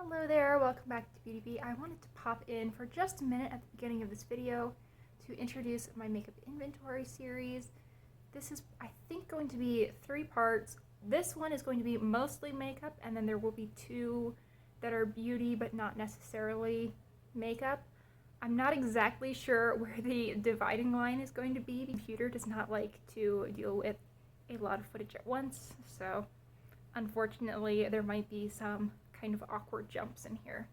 Hello there, welcome back to Beauty Bee. I wanted to pop in for just a minute at the beginning of this video to introduce my makeup inventory series. This is, I think, going to be 3 parts. This one is going to be mostly makeup, and then there will be 2 that are beauty but not necessarily makeup. I'm not exactly sure where the dividing line is going to be. The computer does not like to deal with a lot of footage at once, so unfortunately there might be some kind of awkward jumps in here.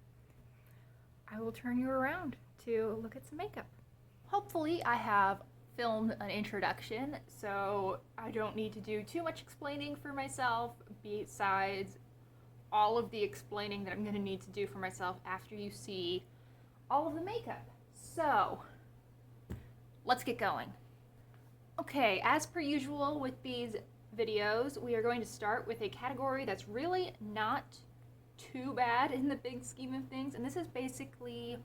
I will turn you around to look at some makeup. Hopefully I have filmed an introduction, so I don't need to do too much explaining for myself besides all of the explaining that I'm going to need to do for myself after you see all of the makeup. So let's get going. Okay, as per usual with these videos, we are going to start with a category that's really not too bad in the big scheme of things, and this is basically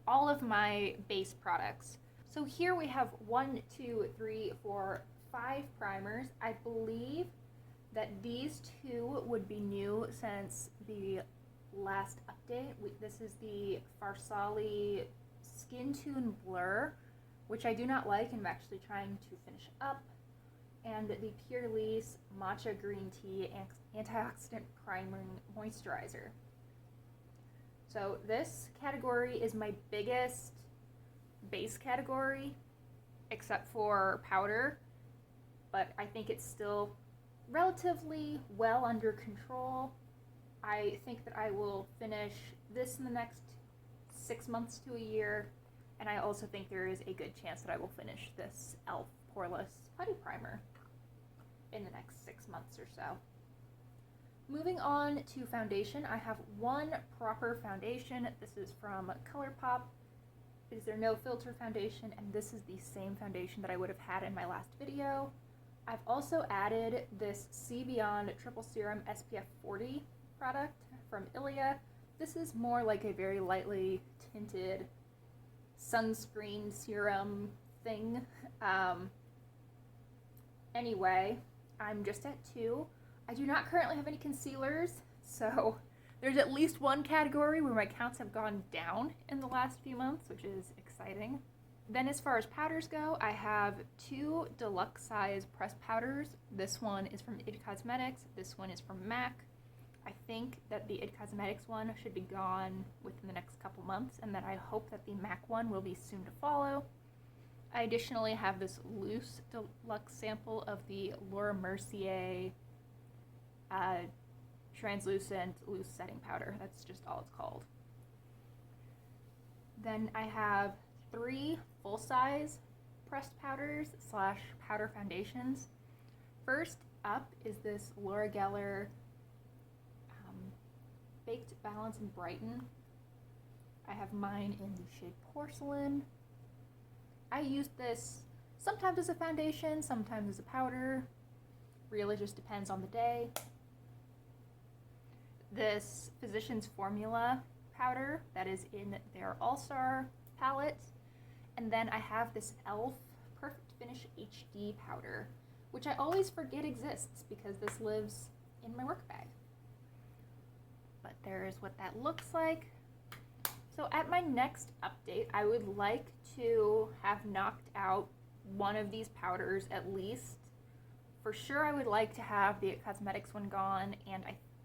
all of my base products. So here we have 1, 2, 3, 4, 5 primers. I believe that these 2 would be new since the last update. This is the Farsali Skin Tune Blur, which I do not like and I'm actually trying to finish up, and the Purlisse Matcha Green Tea Antioxidant Priming Moisturizer. So this category is my biggest base category, except for powder, but I think it's still relatively well under control. I think that I will finish this in the next 6 months to a year, and I also think there is a good chance that I will finish this e.l.f. Poreless Putty Primer in the next 6 months or so. Moving on to foundation, I have 1 proper foundation. This is from ColourPop. It is their No Filter foundation, and this is the same foundation that I would have had in my last video. I've also added this C Beyond Triple Serum SPF 40 product from Ilia. This is more like a very lightly tinted sunscreen serum thing. Anyway, I'm just at 2. I do not currently have any concealers, so there's at least 1 category where my counts have gone down in the last few months, which is exciting. Then as far as powders go, I have 2 deluxe size pressed powders. This one is from IT Cosmetics, this one is from MAC. I think that the IT Cosmetics one should be gone within the next couple months, and then I hope that the MAC one will be soon to follow. I additionally have this loose deluxe sample of the Laura Mercier translucent loose setting powder. That's just all it's called. Then I have 3 full-size pressed powders / powder foundations. First up is this Laura Geller Baked Balance and Brighten. I have mine in the shade Porcelain. I use this sometimes as a foundation, sometimes as a powder. Really just depends on the day. This Physicians Formula powder that is in their All-Star palette. And then I have this e.l.f. Perfect Finish HD powder, which I always forget exists because this lives in my work bag. But there is what that looks like. So at my next update, I would like to have knocked out 1 of these powders at least. For sure, I would like to have the IT Cosmetics one gone, and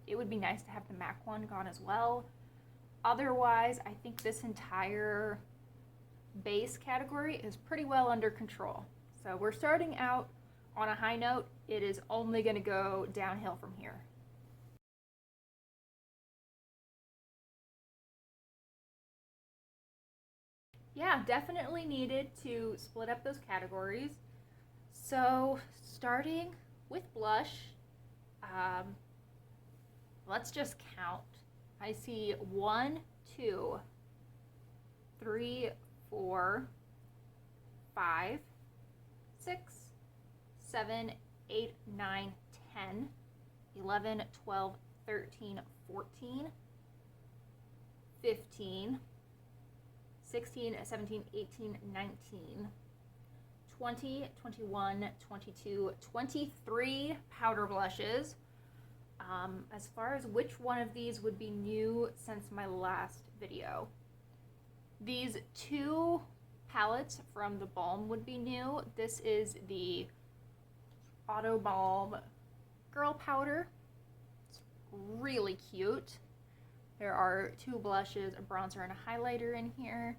it would be nice to have the MAC one gone as well. Otherwise, I think this entire base category is pretty well under control. So we're starting out on a high note. It is only going to go downhill from here. Yeah, definitely needed to split up those categories. So starting with blush, let's just count. I see 1, 2, 3, 4, 5, 6, 7, 8, 9, 10, 11, 12, 13, 14, 15, 16, 17, 18, 19, 20, 21, 22, 23 powder blushes. As far as which one of these would be new since my last video, these two palettes from the Balm would be new. This is the Auto Balm Girl Powder. It's really cute. There are two blushes, a bronzer, and a highlighter in here,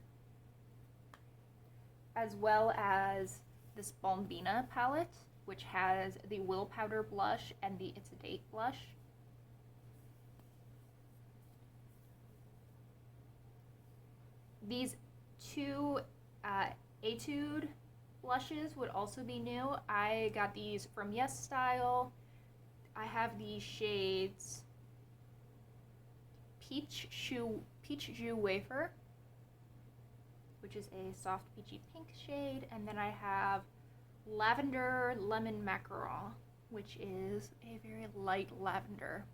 as well as this Balmbina palette, which has the Will Powder blush and the It's a Date blush. These two Etude blushes would also be new. I got these from Yes Style. I have the shades Peach Jus Wafer, which is a soft peachy pink shade, and then I have Lavender Lemon Macaron, which is a very light lavender.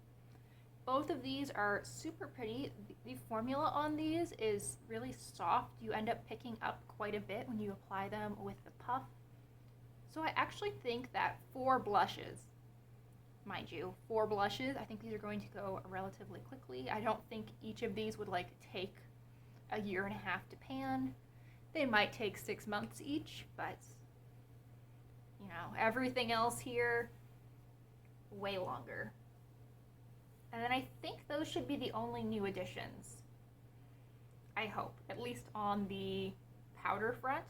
Both of these are super pretty. The formula on these is really soft. You end up picking up quite a bit when you apply them with the puff. So I actually think that 4 blushes, mind you, 4 blushes, I think these are going to go relatively quickly. I don't think each of these would like take a year and a half to pan. They might take 6 months each, but you know, everything else here, way longer. And then I think those should be the only new additions. I hope, at least on the powder front.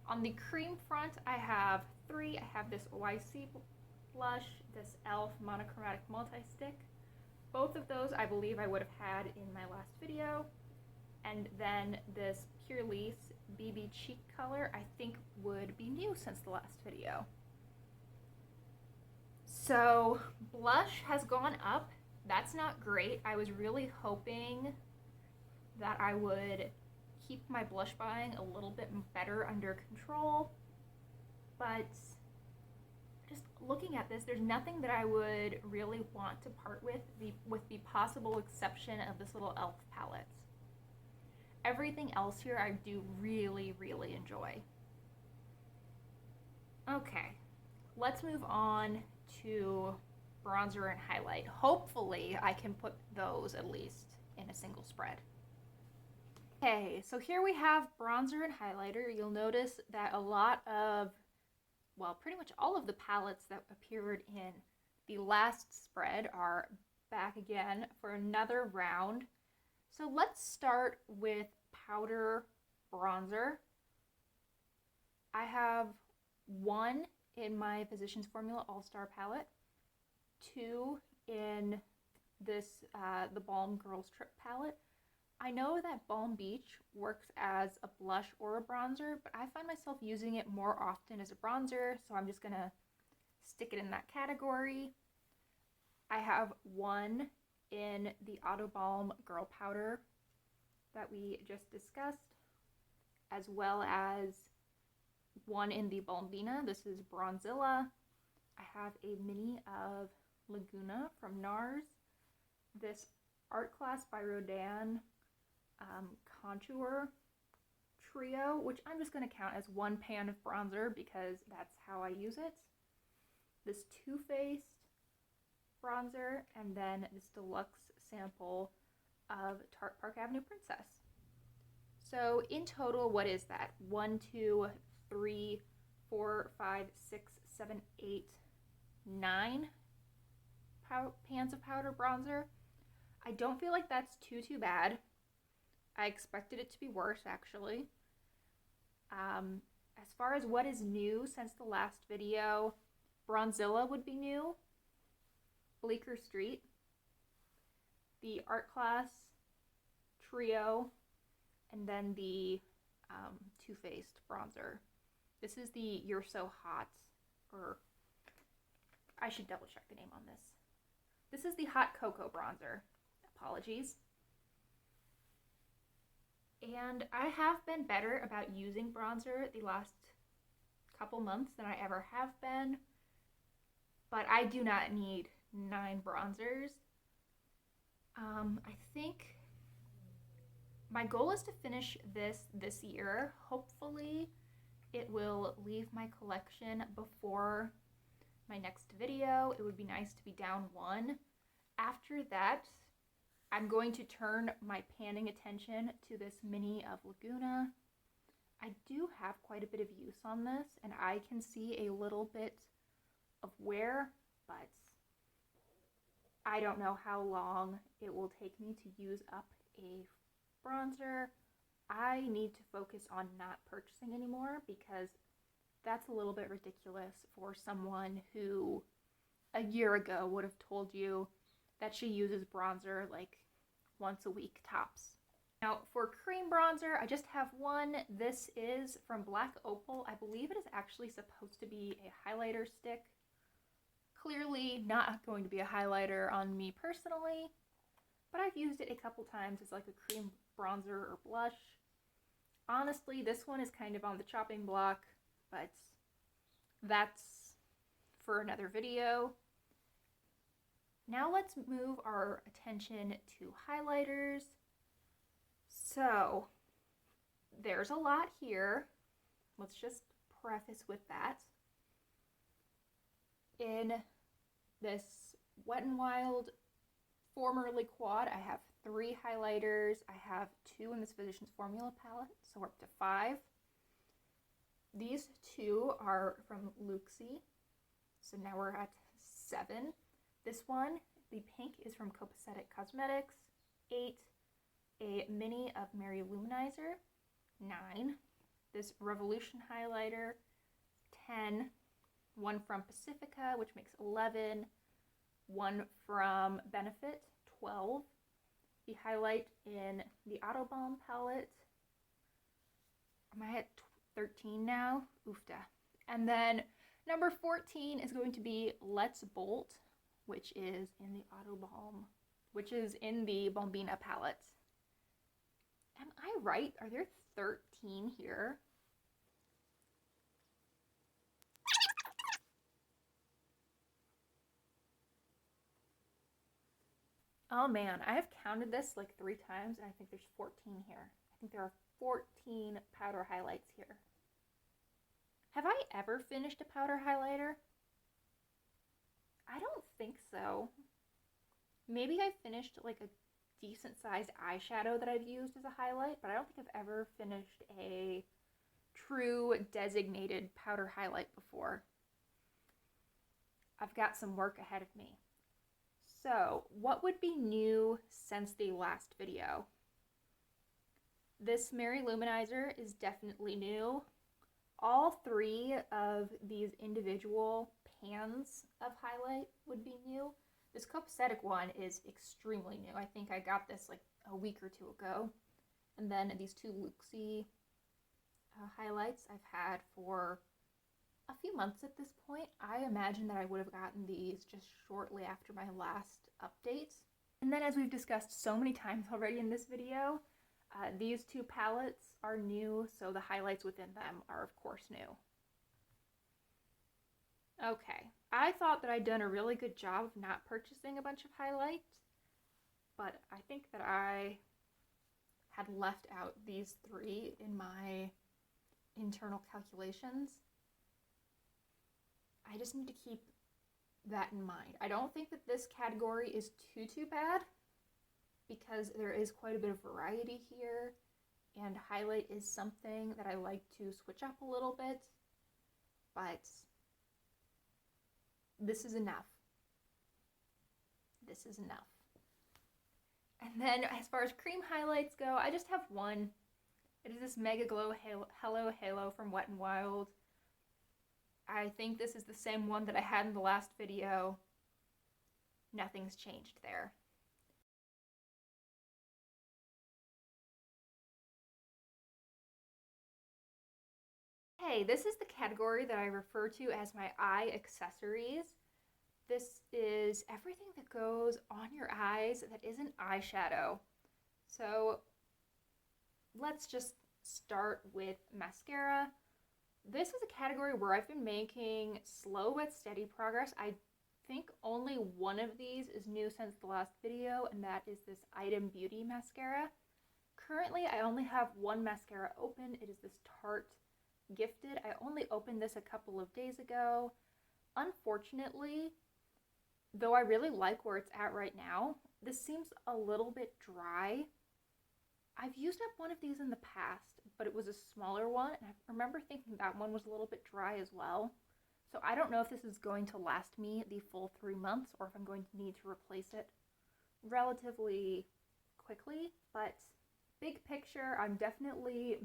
On the cream front, I have 3. I have this YC blush, this e.l.f. monochromatic multi-stick. Both of those I believe I would have had in my last video. And then this Purlisse BB Cheek color I think would be new since the last video. So blush has gone up. That's not great. I was really hoping that I would keep my blush buying a little bit better under control, but just looking at this, there's nothing that I would really want to part with the possible exception of this little e.l.f. palette. Everything else here I do really, really enjoy. Okay, let's move on to bronzer and highlight. Hopefully I can put those at least in a single spread. Okay, so here we have bronzer and highlighter. You'll notice that a lot of, well, pretty much all of the palettes that appeared in the last spread are back again for another round. So let's start with powder bronzer. I have 1 in my Physicians Formula All-Star palette, 2 in this the Balm Girls Trip palette. I know that Balm Beach works as a blush or a bronzer, but I find myself using it more often as a bronzer, so I'm just gonna stick it in that category. I have 1 in the Auto Balm Girl Powder that we just discussed, as well as 1 in the Balmbina. This is Bronzilla. I have a mini of Laguna from NARS. This Art Class by Rodin Contour Trio, which I'm just going to count as 1 pan of bronzer because that's how I use it. This Too Faced bronzer, and then this deluxe sample of Tarte Park Avenue Princess. So in total, what is that? 1, 2, 3, 4, 5, 6, 7, 8, 9 pans of powder bronzer. I don't feel like that's too bad. I expected it to be worse, actually. As far as what is new since the last video, Bronzilla would be new, Bleecker Street, the Art Class Trio, and then the Too Faced bronzer. This is the You're So Hot, or I should double check the name on this. This is the Hot Cocoa bronzer. Apologies. And I have been better about using bronzer the last couple months than I ever have been, but I do not need 9 bronzers. I think my goal is to finish this year. Hopefully it will leave my collection before my next video. It would be nice to be down 1. After that, I'm going to turn my panning attention to this mini of Laguna. I do have quite a bit of use on this, and I can see a little bit of wear, but I don't know how long it will take me to use up a bronzer. I need to focus on not purchasing anymore because that's a little bit ridiculous for someone who a year ago would have told you that she uses bronzer like once a week tops. Now for cream bronzer, I just have one. This is from Black Opal. I believe it is actually supposed to be a highlighter stick. Clearly not going to be a highlighter on me personally, but I've used it a couple times as like a cream bronzer or blush. Honestly, this one is kind of on the chopping block, but that's for another video. Now let's move our attention to highlighters. So there's a lot here. Let's just preface with that. In this Wet n Wild, formerly Quad, I have 3 highlighters. I have 2 in this Physicians Formula palette, so we're up to 5. These 2 are from Luxie, so now we're at 7. This one, the pink, is from Copacetic Cosmetics. 8. A mini of Mary Luminizer. 9. This Revolution highlighter. 10. One from Pacifica, which makes 11. One from Benefit, 12. The highlight in the Autobalm palette. Am I at 13 now? Oofda. And then number 14 is going to be Let's Bolt, which is in the Autobalm, which is in the Bombina palette. Am I right? Are there 13 here? Oh man, I have counted this like 3 times, and I think there's 14 here. I think there are 14 powder highlights here. Have I ever finished a powder highlighter? I don't think so. Maybe I finished like a decent sized eyeshadow that I've used as a highlight, but I don't think I've ever finished a true designated powder highlight before. I've got some work ahead of me. So, what would be new since the last video? This Mary Luminizer is definitely new. All 3 of these individual pans of highlight would be new. This Copacetic one is extremely new. I think I got this like a week or 2 ago. And then these 2 Luxie highlights I've had for a few months at this point. I imagine that I would have gotten these just shortly after my last update. And then, as we've discussed so many times already in this video, these 2 palettes are new, so the highlights within them are of course new. Okay, I thought that I'd done a really good job of not purchasing a bunch of highlights, but I think that I had left out these 3 in my internal calculations. I just need to keep that in mind. I don't think that this category is too bad because there is quite a bit of variety here, and highlight is something that I like to switch up a little bit, but this is enough. This is enough. And then as far as cream highlights go, I just have one. It is this Mega Glow Hello Halo from Wet n Wild. I think this is the same one that I had in the last video. Nothing's changed there. Hey, this is the category that I refer to as my eye accessories. This is everything that goes on your eyes that isn't eyeshadow. So let's just start with mascara. This is a category where I've been making slow but steady progress. I think only one of these is new since the last video, and that is this Item Beauty mascara. Currently, I only have one mascara open. It is this Tart Gifted. I only opened this a couple of days ago. Unfortunately, though I really like where it's at right now, this seems a little bit dry. I've used up one of these in the past, but it was a smaller one, and I remember thinking that one was a little bit dry as well. So I don't know if this is going to last me the full 3 months or if I'm going to need to replace it relatively quickly, but big picture, I'm definitely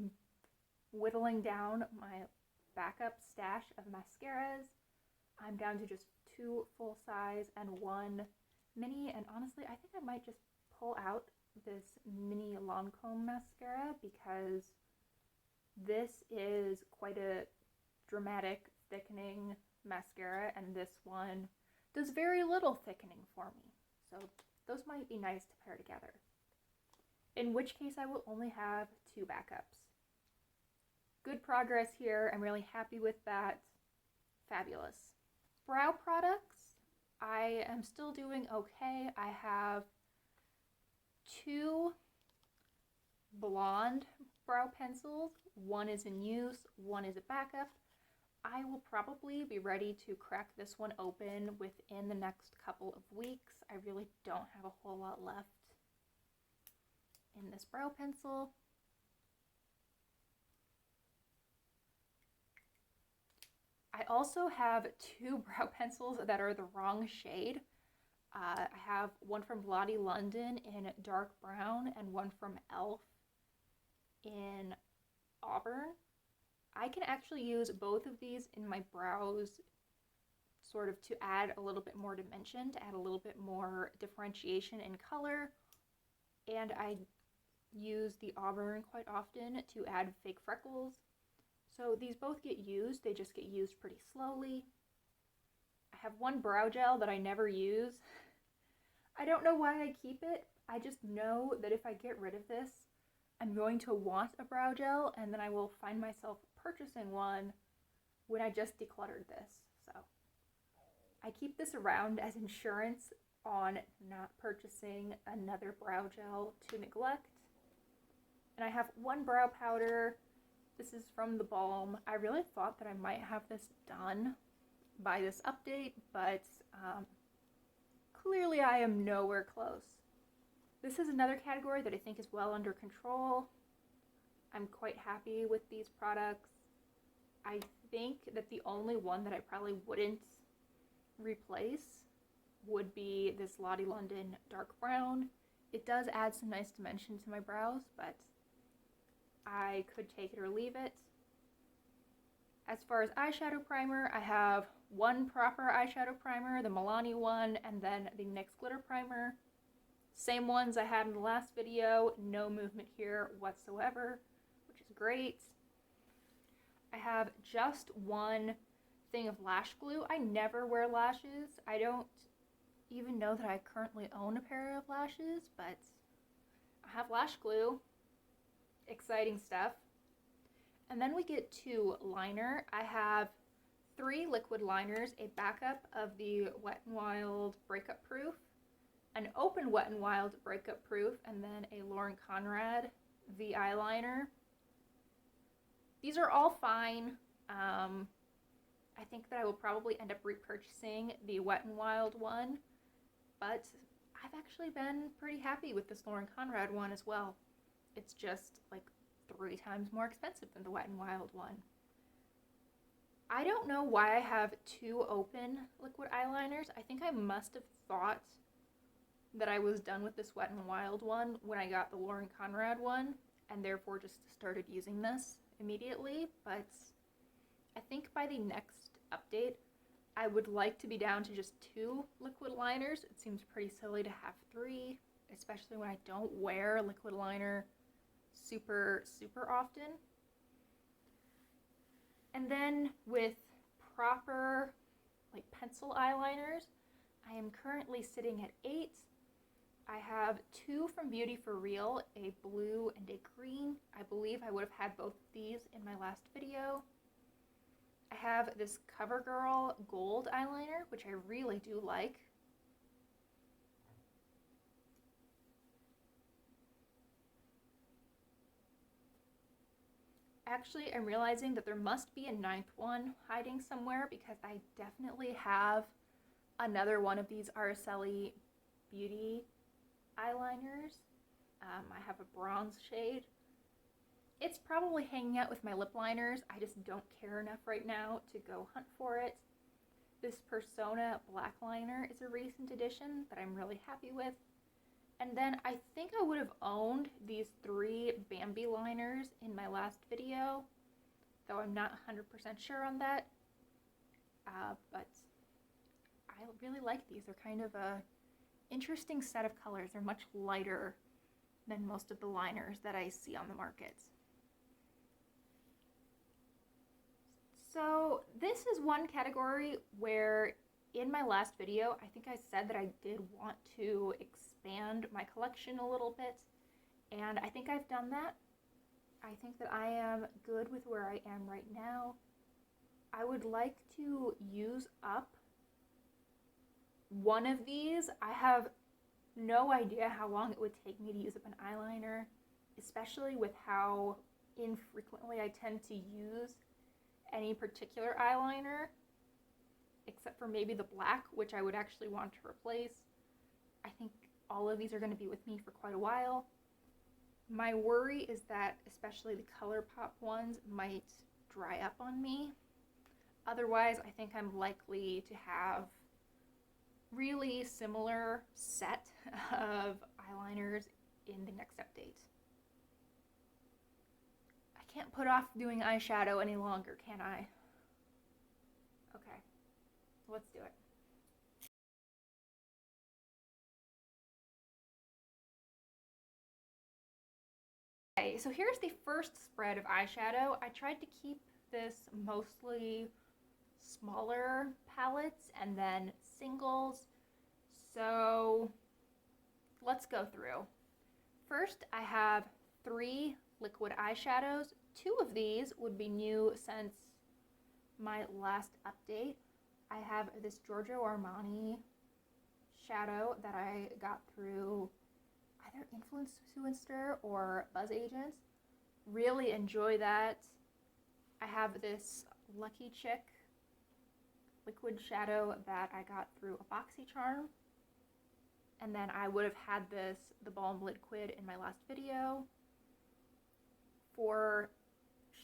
whittling down my backup stash of mascaras. I'm down to just 2 full size and 1 mini, and honestly, I think I might just pull out this mini Lancome mascara because this is quite a dramatic thickening mascara, and this one does very little thickening for me. So those might be nice to pair together. In which case I will only have 2 backups. Good progress here. I'm really happy with that. Fabulous. Brow products, I am still doing okay. I have 2 blonde brow pencils. One is in use, one is a backup. I will probably be ready to crack this one open within the next couple of weeks. I really don't have a whole lot left in this brow pencil. I also have 2 brow pencils that are the wrong shade. I have one from Lottie London in dark brown and one from e.l.f. in auburn. I can actually use both of these in my brows sort of to add a little bit more dimension, to add a little bit more differentiation in color. And I use the auburn quite often to add fake freckles. So these both get used, they just get used pretty slowly. I have one brow gel that I never use. I don't know why I keep it. I just know that if I get rid of this, I'm going to want a brow gel, and then I will find myself purchasing one when I just decluttered this. So I keep this around as insurance on not purchasing another brow gel to neglect. And I have one brow powder. This is from the Balm. I really thought that I might have this done by this update, but clearly I am nowhere close. This is another category that I think is well under control. I'm quite happy with these products. I think that the only one that I probably wouldn't replace would be this Lottie London dark brown. It does add some nice dimension to my brows, but I could take it or leave it. As far as eyeshadow primer, I have one proper eyeshadow primer, the Milani one, and then the NYX glitter primer. Same ones I had in the last video, no movement here whatsoever, which is great. I have just one thing of lash glue. I never wear lashes. I don't even know that I currently own a pair of lashes, but I have lash glue. Exciting stuff. And then we get to liner. I have 3 liquid liners, a backup of the Wet n Wild Breakup Proof, an open Wet n Wild Breakup Proof, and then a Lauren Conrad V eyeliner. These are all fine. I think that I will probably end up repurchasing the Wet n Wild one, but I've actually been pretty happy with this Lauren Conrad one as well. It's just like 3 times more expensive than the Wet n Wild one. I don't know why I have 2 open liquid eyeliners. I think I must have thought that I was done with this Wet n Wild one when I got the Lauren Conrad one, and therefore just started using this immediately, but I think by the next update I would like to be down to just 2 liquid liners. It seems pretty silly to have 3, especially when I don't wear liquid liner super often. And then with proper like pencil eyeliners, I am currently sitting at 8. I have 2 from Beauty For Real, a blue and a green. I believe I would have had both of these in my last video. I have this CoverGirl gold eyeliner, which I really do like. Actually, I'm realizing that there must be a 9th one hiding somewhere because I definitely have another one of these Araceli Beauty eyeliners. I have a bronze shade. It's probably hanging out with my lip liners. I just don't care enough right now to go hunt for it. This Persona black liner is a recent addition that I'm really happy with. And then I think I would have owned these 3 Bambi liners in my last video, though I'm not 100% sure on that. But I really like these. They're kind of a interesting set of colors. They're much lighter than most of the liners that I see on the market. So this is one category where in my last video, I think I said that I did want to expand my collection a little bit, and I think I've done that. I think that I am good with where I am right now. I would like to use up one of these. I have no idea how long it would take me to use up an eyeliner, especially with how infrequently I tend to use any particular eyeliner, except for maybe the black, which I would actually want to replace. I think all of these are going to be with me for quite a while. My worry is that especially the ColourPop ones might dry up on me. Otherwise, I think I'm likely to have really similar set of eyeliners in the next update. I can't put off doing eyeshadow any longer, can I? Okay, let's do it. Okay, so here's the first spread of eyeshadow. I tried to keep this mostly smaller palettes and then singles. So let's go through. First, I have 3 liquid eyeshadows. 2 of these would be new since my last update. I have this Giorgio Armani shadow that I got through either Influencer or Buzz Agents. Really enjoy that. I have this Lucky Chick liquid shadow that I got through a BoxyCharm. And then I would have had the Balm Liquid in my last video. For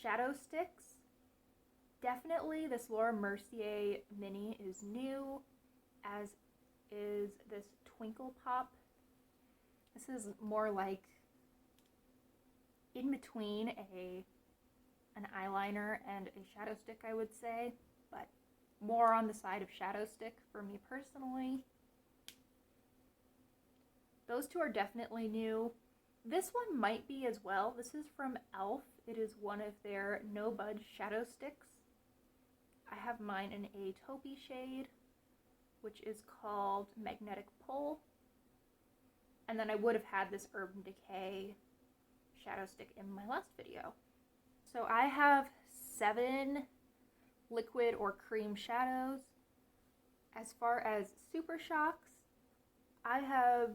shadow sticks, definitely this Laura Mercier mini is new, as is this Twinkle Pop. This is more like in between an eyeliner and a shadow stick, I would say, but more on the side of shadow stick for me personally. Those 2 are definitely new. This one might be as well. This is from e.l.f. It is one of their No Budge shadow sticks. I have mine in a taupey shade, which is called Magnetic Pull. And then I would have had this Urban Decay shadow stick in my last video. So I have 7 liquid or cream shadows. As far as Super Shocks, I have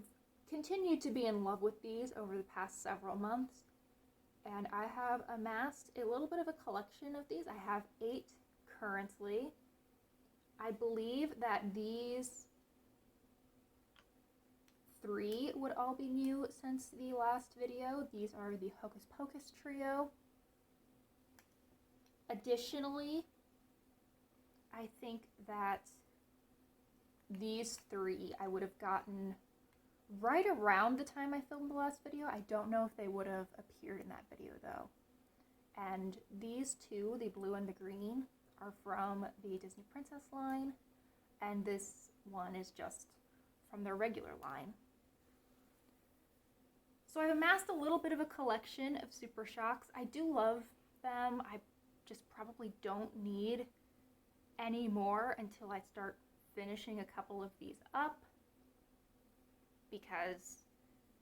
continued to be in love with these over the past several months, and I have amassed a little bit of a collection of these. I have 8 currently. I believe that these 3 would all be new since the last video. These are the Hocus Pocus trio. Additionally, I think that these 3 I would have gotten right around the time I filmed the last video. I don't know if they would have appeared in that video though. And these 2, the blue and the green, are from the Disney Princess line, and this one is just from their regular line. So I've amassed a little bit of a collection of Super Shocks. I do love them. I just probably don't need any more until I start finishing a couple of these up, because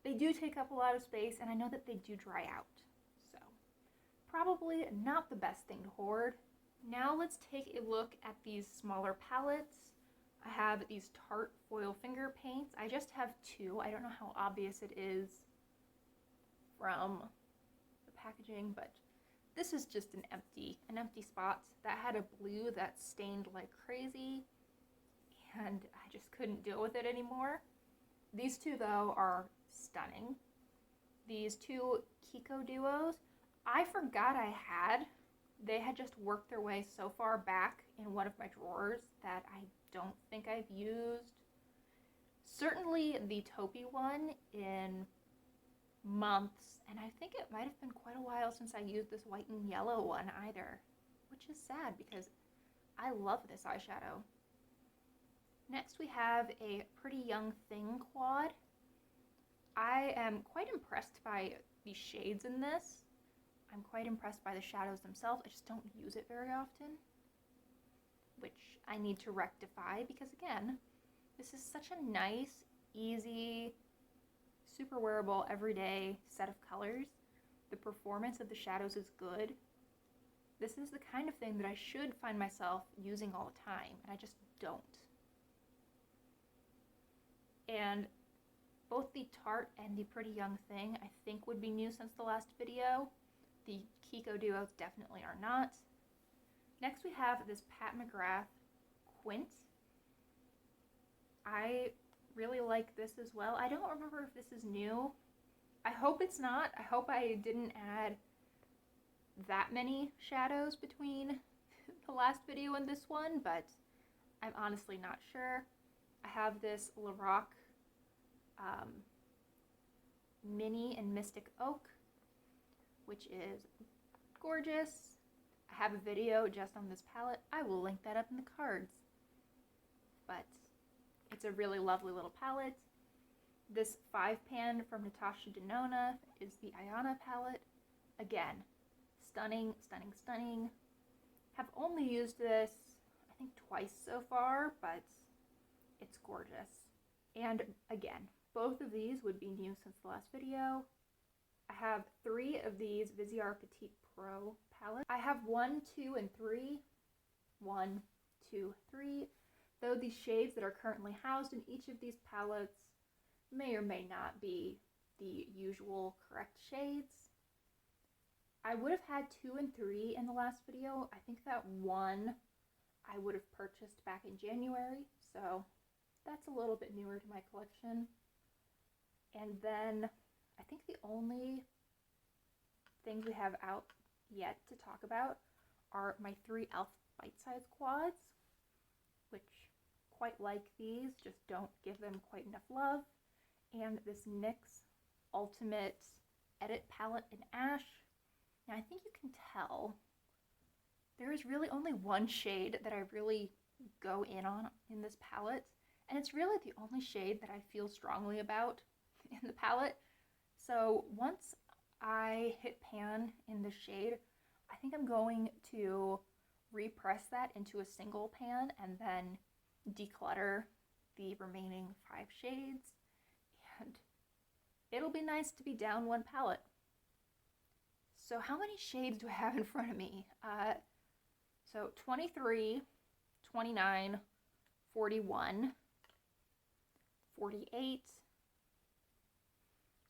they do take up a lot of space, and I know that they do dry out. So probably not the best thing to hoard. Now let's take a look at these smaller palettes. I have these Tart foil finger paints. I just have 2. I don't know how obvious it is from the packaging, but this is just an empty spot that had a blue that stained like crazy. and I just couldn't deal with it anymore. These two, though, are stunning. These two Kiko duos, I forgot I had. They had just worked their way so far back in one of my drawers that I don't think I've used. Certainly the taupey one in months, and I think it might have been quite a while since I used this white and yellow one either, which is sad because I love this eyeshadow. Next we have a Pretty Young Thing quad. I am quite impressed by the shades in this. I'm quite impressed by the shadows themselves. I just don't use it very often, which I need to rectify because, again, this is such a nice, easy, super wearable, everyday set of colors. The performance of the shadows is good. This is the kind of thing that I should find myself using all the time, and I just don't. And both the Tart and the Pretty Young Thing I think would be new since the last video. The Kiko duos definitely are not. Next we have this Mcgrath Quint. I really like this as well. I don't remember if this is new. I hope it's not. I hope I didn't add that many shadows between the last video and this one, but I'm honestly not sure. I have this Lorac Mini and Mystic Oak, which is gorgeous. I have a video just on this palette. I will link that up in the cards. But it's a really lovely little palette. This 5-pan from Natasha Denona is the Ayanna Palette. Again, stunning, stunning, stunning. Have only used this, I think, twice so far, but it's gorgeous. And again, both of these would be new since the last video. I have 3 of these Viseart Petite Pro palettes. I have 1, 2, and 3. 1, 2, 3. Though the shades that are currently housed in each of these palettes may or may not be the usual correct shades. I would have had 2 and 3 in the last video. I think that 1 I would have purchased back in January, so that's a little bit newer to my collection. And then I think the only things we have out yet to talk about are my 3 e.l.f. bite-sized quads, which quite like these, just don't give them quite enough love. And this NYX Ultimate Edit Palette in Ash. Now I think you can tell there is really only one shade that I really go in on in this palette, and it's really the only shade that I feel strongly about in the palette. So once I hit pan in the shade, I think I'm going to repress that into a single pan and then declutter the remaining 5 shades, and it'll be nice to be down one palette. So how many shades do I have in front of me? So 23, 29, 41, 48,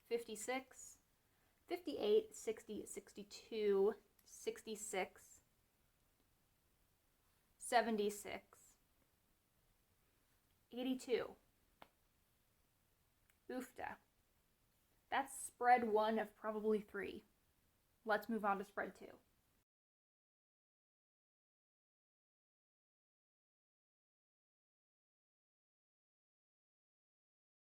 56, 58, 60, 62, 66, 76, 82. Oofta. That's spread 1 of probably 3. Let's move on to spread 2.